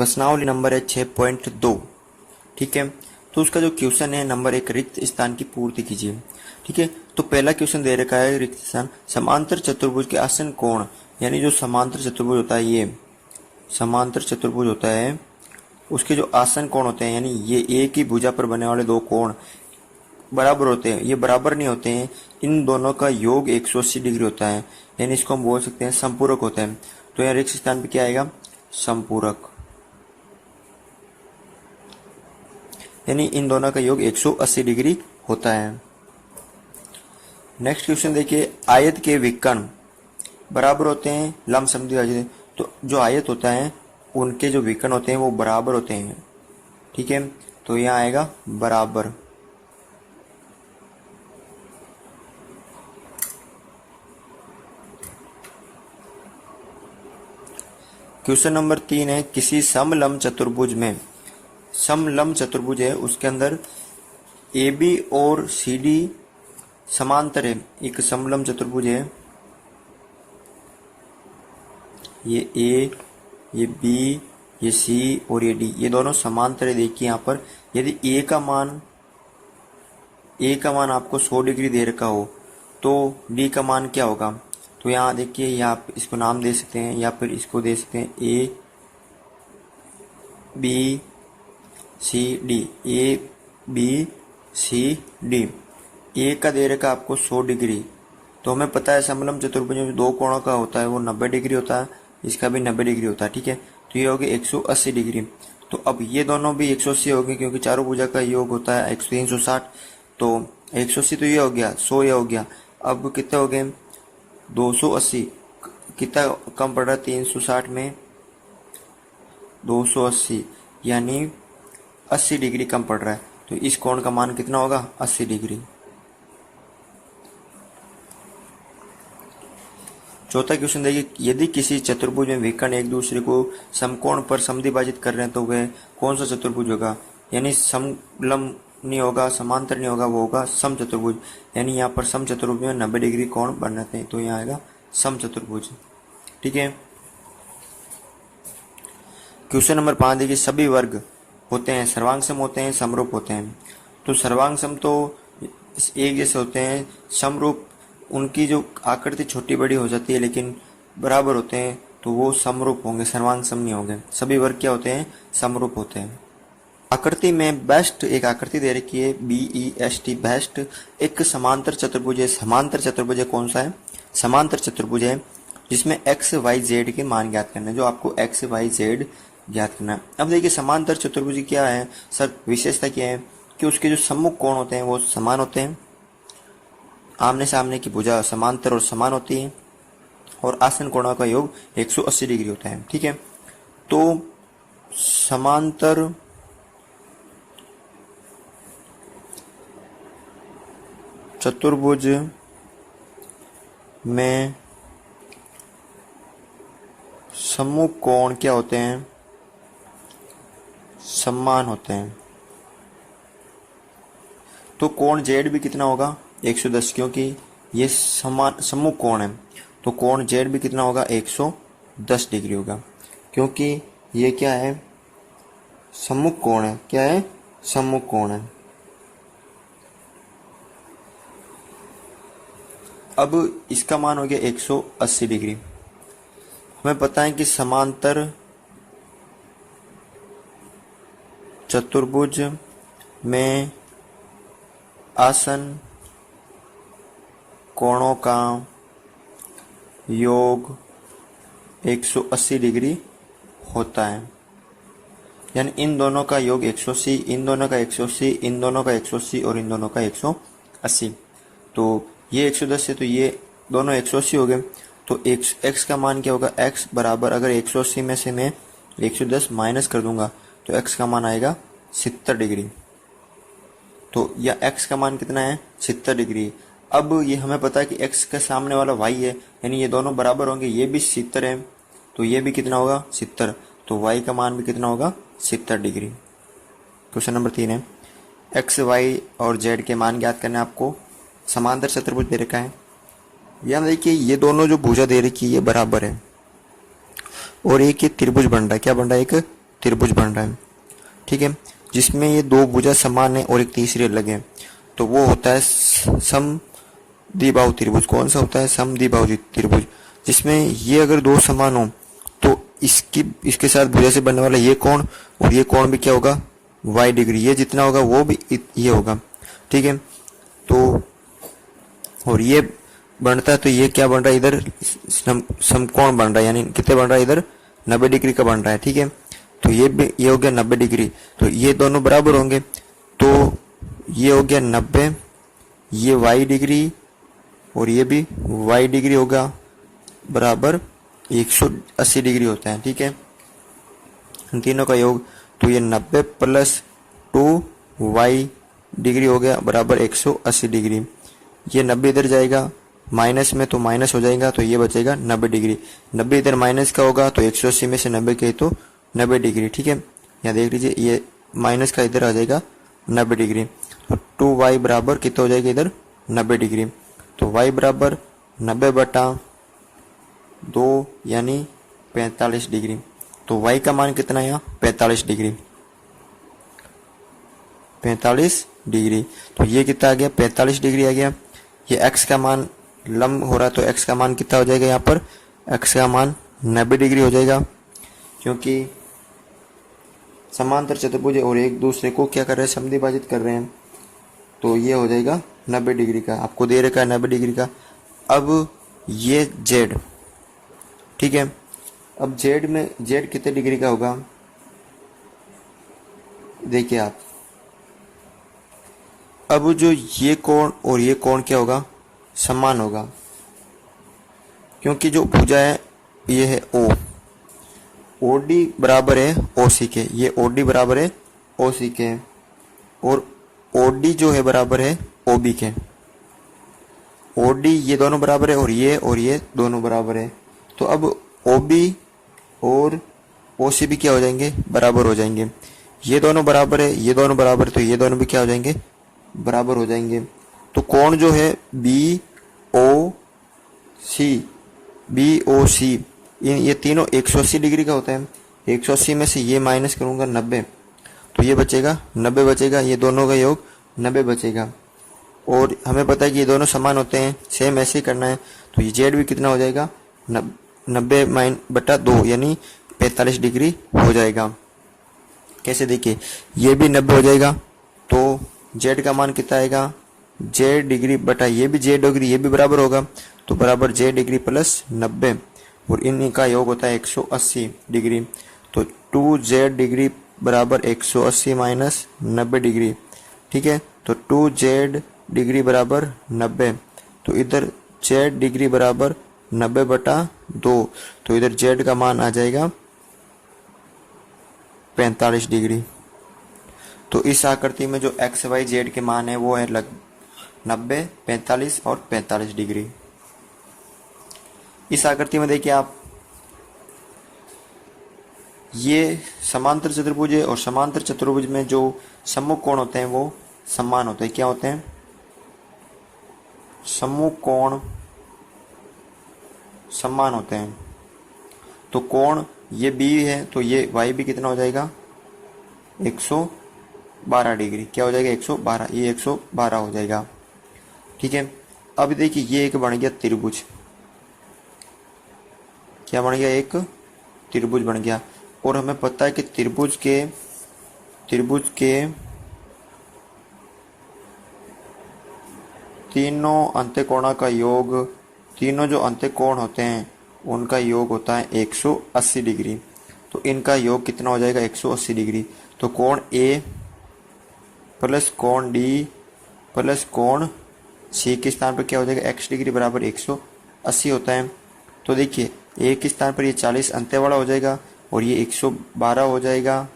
प्रश्नावली नंबर है 6.2। ठीक है, तो उसका जो क्वेश्चन है नंबर 1, रिक्त स्थान की पूर्ति कीजिए। ठीक है, तो पहला क्वेश्चन दे रखा है रिक्त स्थान, समांतर चतुर्भुज के आसन कोण, यानी जो समांतर चतुर्भुज होता है, ये समांतर चतुर्भुज होता है, उसके जो आसन कोण होते हैं, यानी ये एक ही भुजा पर बने वाले दो कोण बराबर होते हैं, ये बराबर नहीं होते हैं, इन दोनों का योग 180 डिग्री होता है, यानी इसको हम बोल सकते हैं संपूरक होते हैं। तो यहाँ रिक्त स्थान पे क्या आएगा, संपूरक, यानी इन दोनों का योग 180 डिग्री होता है। नेक्स्ट क्वेश्चन देखिए, आयत के विकर्ण बराबर होते हैं लंब समद्विभाजित, तो जो आयत होता है उनके जो विकर्ण होते हैं वो बराबर होते हैं। ठीक है, तो यहाँ आएगा बराबर। क्वेश्चन नंबर 3 है, किसी समलंब चतुर्भुज में, समलंब चतुर्भुज है उसके अंदर AB और CD समांतर है। एक समलंब चतुर्भुज है, ये A, ये B, ये C और ये D, ये दोनों समांतर है। देखिए यहाँ पर यदि A का मान आपको 100 डिग्री दे रखा हो तो D का मान क्या होगा। तो यहाँ देखिए, यहाँ इसको नाम दे सकते हैं या फिर इसको दे सकते हैं A B C D, A B C D। A का दे रखा आपको 100 डिग्री, तो हमें पता है समलंब चतुर्भुज में दो कोणों का होता है वो 90 डिग्री होता है, इसका भी 90 डिग्री होता है। ठीक है, तो ये हो गया 180 डिग्री। तो अब ये दोनों भी 180 हो गए, क्योंकि चारों भुजा का योग होता है 360, तो 180 तो ये हो गया, 100 ये हो गया। अब कितने हो गए, 280, कितना कम पड़ रहा है 360 में, 280, यानी 80 डिग्री कम पड़ रहा है। तो इस कोण का मान कितना होगा, 80 डिग्री। चौथा क्वेश्चन देखिए, यदि किसी चतुर्भुज में विकर्ण एक दूसरे को समकोण पर समद्विभाजित कर रहे हैं तो वह कौन सा चतुर्भुज होगा। यानी समलंब नहीं होगा, समांतर नहीं होगा, वो होगा सम चतुर्भुज। यानी यहाँ पर सम चतुर्भुज में 90 डिग्री कोण बनाते हैं, तो यहाँ आएगा सम चतुर्भुज। ठीक है, क्वेश्चन नंबर 5 देखिए, सभी वर्ग होते हैं सर्वांग सम होते हैं, समरूप होते हैं। तो सर्वांग सम तो एक जैसे होते हैं, समरूप उनकी जो आकृति छोटी बड़ी हो जाती है लेकिन बराबर होते हैं, तो वो समरूप होंगे, सर्वांग सम नहीं होंगे। सभी वर्ग क्या होते हैं, समरूप होते हैं। आकृति में बेस्ट एक आकृति दे रखी है, BEST बेस्ट, एक समांतर चतुर्भुज है। समांतर चतुर्भुज कौन सा है, समांतर चतुर्भुज है जिसमें XYZ के मान ज्ञात करना है, जो आपको XYZ ज्ञात करना है। अब देखिए समांतर चतुर्भुज क्या है सर, विशेषता क्या है कि उसके जो सम्मुख कोण होते हैं वो समान होते हैं, आमने सामने की भुजा समांतर और समान होती है, और आसन कोणों का योग 180 डिग्री होता है। ठीक है, तो समांतर चतुर्भुज में सम्मुख कोण क्या होते हैं, समान होते हैं। तो कोण Z भी कितना होगा, 110, क्योंकि ये समान सम्मुख कोण है, तो कोण Z भी कितना होगा, 110 डिग्री होगा, क्योंकि ये क्या है, सम्मुख कोण है। क्या है, सम्मुख कोण है। अब इसका मान हो गया 180 डिग्री। हमें पता है कि समांतर चतुर्भुज में आसन कोणों का योग 180 डिग्री होता है, यानी इन दोनों का योग 180, इन दोनों का 180, इन दोनों का 180 और इन दोनों का 180। तो ये 110 है तो ये दोनों 180 हो गए, तो x का मान क्या होगा, x बराबर, अगर 180 में से मैं 110 माइनस कर दूंगा तो x का मान आएगा 70 डिग्री। तो या x का मान कितना है, 70 डिग्री। अब ये हमें पता है कि x के सामने वाला y है, यानी ये दोनों बराबर होंगे, ये भी 70 है तो ये भी कितना होगा, 70, तो y का मान भी कितना होगा, 70 डिग्री। क्वेश्चन नंबर 3 है, x, y और z के मान ज्ञात करना है आपको। समांतर चतुर्भुज दे रखा है, यहाँ देखिए ये दोनों जो भुजा दे रखी है ये बराबर है, और एक ये त्रिभुज बन रहा है, क्या बन रहा है, एक त्रिभुज बन रहा है, ठीक है, जिसमें ये दो भुजा समान है और एक तीसरी अलग है, तो वो होता है समद्विबाहु त्रिभुज। कौन सा होता है? समद्विबाहु त्रिभुज, जिसमें ये अगर दो समान हो तो इसके साथ भुजा से बनने वाला ये कोण और ये कोण भी क्या होगा? y degree. ये जितना होगा वो भी ये होगा, ठीक है। तो और ये बनता है तो ये क्या बन रहा है? इधर समकोण बन रहा है, यानी कितने बन रहा है? इधर 90 डिग्री का बन रहा है, ठीक है। तो ये हो गया 90 डिग्री, तो ये दोनों बराबर होंगे, तो ये हो गया 90, ये y डिग्री और ये भी y डिग्री होगा बराबर 180 डिग्री होता है, ठीक है, इन तीनों का योग। तो ये 90 प्लस 2y डिग्री हो गया बराबर 180 डिग्री। ये 90 इधर जाएगा माइनस में, तो माइनस हो जाएगा, तो ये बचेगा 90 डिग्री। 90 इधर माइनस का होगा तो 180 में से 90 के तो 90 डिग्री, ठीक है। यहाँ देख लीजिए ये माइनस का इधर आ जाएगा 90 डिग्री, तो 2y बराबर कितना हो जाएगा? इधर 90 डिग्री। तो y बराबर 90/2 यानी 45 डिग्री। तो y का मान कितना है यहाँ? 45 डिग्री, 45 डिग्री। तो ये कितना आ गया? 45 डिग्री आ गया। ये x का मान लंब हो रहा है, तो x का मान कितना हो जाएगा? यहाँ पर x का मान 90 डिग्री हो जाएगा, क्योंकि समांतर चतुर्भुज और एक दूसरे को क्या कर रहे हैं? समद्विभाजित कर रहे हैं, तो ये हो जाएगा 90 डिग्री का। आपको दे रखा है 90 डिग्री का। अब ये z, ठीक है, अब z में z कितने डिग्री का होगा? देखिए आप, अब जो ये कोण और ये कोण क्या होगा? समान होगा, क्योंकि जो भुजा है ये है O, OD बराबर है OC के, ये OD बराबर है OC के, और OD जो है बराबर है OB के। OD ये दोनों बराबर है और ये दोनों बराबर है, तो अब OB और OC भी क्या हो जाएंगे? बराबर हो जाएंगे। ये दोनों बराबर है, ये दोनों बराबर है, तो ये दोनों भी क्या हो जाएंगे? बराबर हो जाएंगे। तो कोण जो है BOC ये तीनों 180 डिग्री का होता है। 180 में से ये माइनस करूंगा 90, तो ये बचेगा 90 बचेगा, ये दोनों का योग 90 बचेगा। और हमें पता है कि ये दोनों समान होते हैं, सेम ऐसे ही करना है, तो ये जेड भी कितना हो जाएगा? 90/2 यानी 45 डिग्री हो जाएगा। कैसे? देखिए, ये भी 90 हो जाएगा, तो जेड का मान कितना आएगा? जेड डिग्री बटा ये भी जेड डिग्री, ये भी बराबर होगा, तो बराबर जेड डिग्री प्लस 90, और इनका योग होता है 180 डिग्री। तो 2z डिग्री बराबर 180 माइनस 90 डिग्री, ठीक है। तो 2z डिग्री बराबर 90, तो इधर z डिग्री बराबर 90/2, तो इधर z का मान आ जाएगा 45 डिग्री। तो इस आकृति में जो x, y, z के मान है वो है 90, 45 और 45 डिग्री। इस आकृति में देखिए आप, ये समांतर चतुर्भुज है और समांतर चतुर्भुज में जो सम्मुख कोण होते हैं वो समान होते हैं। क्या होते हैं? सम्मुख कोण समान होते हैं। तो कोण ये b है, तो ये y भी कितना हो जाएगा? 112 डिग्री। क्या हो जाएगा? 112, ये 112 हो जाएगा, ठीक है। अब देखिए, ये एक बन गया त्रिभुज। क्या बन गया? एक त्रिभुज बन गया। और हमें पता है कि त्रिभुज के तीनों अंत्यकोणों का योग, तीनों जो अंत्यकोण होते हैं उनका योग होता है 180 डिग्री। तो इनका योग कितना हो जाएगा? 180 डिग्री। तो कोण A प्लस कोण D प्लस कोण C के स्थान पर क्या हो जाएगा? x डिग्री बराबर 180 होता है। तो देखिए, A के स्थान पर ये 40 अंत्य वाला हो जाएगा, और ये 112 हो जाएगा,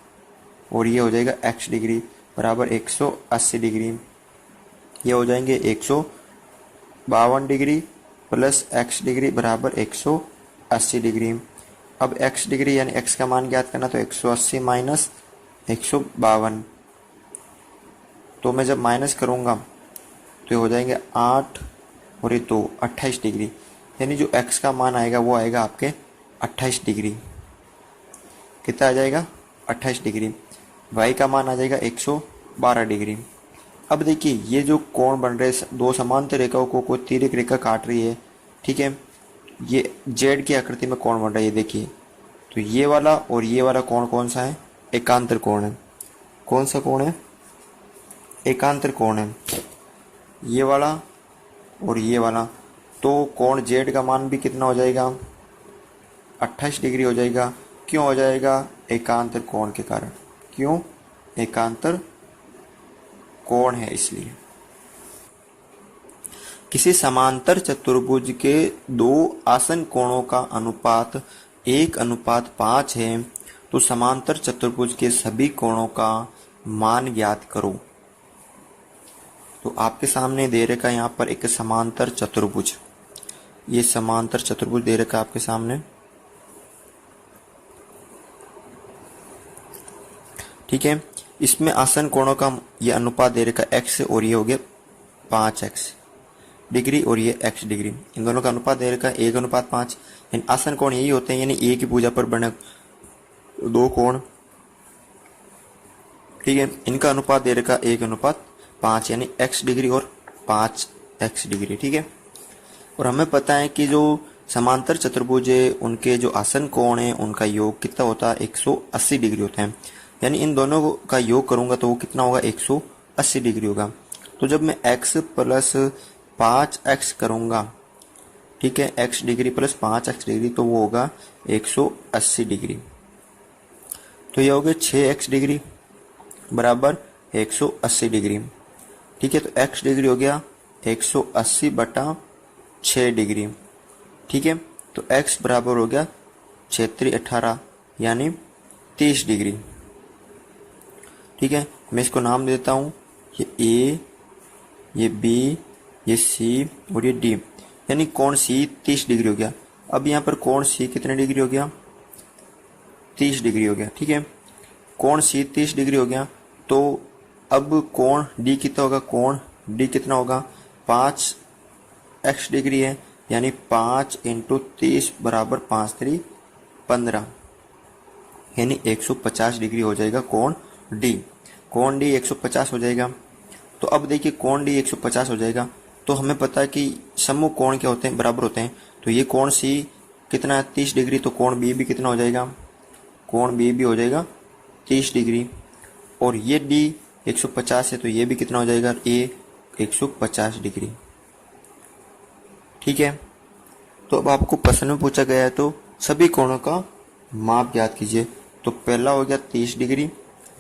और ये हो जाएगा x डिग्री बराबर 180 डिग्री। ये हो जाएंगे 152 डिग्री प्लस x डिग्री बराबर 180 डिग्री। अब x डिग्री यानी x का मान ज्ञात करना, तो 180 माइनस 152, तो मैं जब माइनस करूंगा तो ये हो जाएंगे 8 और ये 2, 28 डिग्री। यानी जो x का मान आएगा वो आएगा आपके 28 डिग्री। कितना आ जाएगा? 28 डिग्री, y का मान आ जाएगा 112 डिग्री। अब देखिए ये जो कोण बन रहे हैं, दो समांतर रेखाओं को कोई तिर्यक रेखा काट रही है, ठीक है। ये जेड की आकृति में कोण बन रहा है, ये देखिए। तो ये वाला और ये वाला कोण कौन सा है? एकांतर कोण है। कौन सा कोण है? एकांतर कोण है, ये वाला और ये वाला। तो कोण जेड का मान भी कितना हो जाएगा? 28 डिग्री हो जाएगा। क्यों हो जाएगा? एकांतर कोण के कारण। क्यों? एकांतर कोण है इसलिए। किसी समांतर चतुर्भुज के दो आसन कोणों का अनुपात 1:5 है, तो समांतर चतुर्भुज के सभी कोणों का मान ज्ञात करो। तो आपके सामने दे रखा है यहाँ पर एक समांतर चतुर्भुज। ये समांतर चतुर्भुज दे रखा है आपके सामने, ठीक है। इसमें आसन कोणों का ये अनुपात दे रखा है x, और ये हो गया 5x डिग्री और ये x डिग्री। इन दोनों का अनुपात दे रखा है 1:5। आसन कोण यही होते हैं, यानी एक ही भुजा पर बने दो कोण, ठीक है। इनका अनुपात दे रखा 1:5, यानी x डिग्री और 5x डिग्री, ठीक है। और हमें पता है कि जो समांतर चतुर्भुज है उनके जो आसन कोण है उनका योग कितना होता है? 180 डिग्री होता है। यानी इन दोनों का योग करूंगा तो वो कितना होगा? 180 डिग्री होगा। तो जब मैं x प्लस 5x करूंगा, ठीक है, x degree plus 5x degree, तो वो होगा 180 डिग्री। तो ये हो गया 6x डिग्री बराबर 180 डिग्री, ठीक है। तो x डिग्री हो गया 180 बटा 6 डिग्री, ठीक है। तो x बराबर हो गया 6×3=18 यानी 30 डिग्री, ठीक है। मैं इसको नाम देता हूं, ये A, ये B, ये C और ये D, यानी कोण C 30 डिग्री हो गया। अब यहाँ पर कोण C कितने डिग्री हो गया? 30 डिग्री हो गया, ठीक है। कोण C 30 डिग्री हो गया। तो अब कोण D कितना होगा? कोण D कितना होगा? 5x डिग्री है, यानी 5 × 30 बराबर 5×3 15, यानी 150 डिग्री हो जाएगा कोण D। कोण D 150 हो जाएगा। तो अब देखिए कोण D 150 हो जाएगा, तो हमें पता है कि समूह कोण क्या होते हैं? बराबर होते हैं। तो ये कोण C कितना है? 30 डिग्री। तो कोण B भी कितना हो जाएगा? कोण B भी हो जाएगा 30 डिग्री। और ये D 150 है, तो ये भी कितना हो जाएगा? A 150 डिग्री, ठीक है। तो अब आपको प्रश्न में पूछा गया है तो सभी कोणों का माप ज्ञात कीजिए। तो पहला हो गया 30 डिग्री,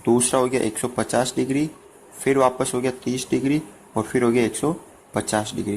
दूसरा हो गया 150 डिग्री, फिर वापस हो गया 30 डिग्री और फिर हो गया 150 डिग्री।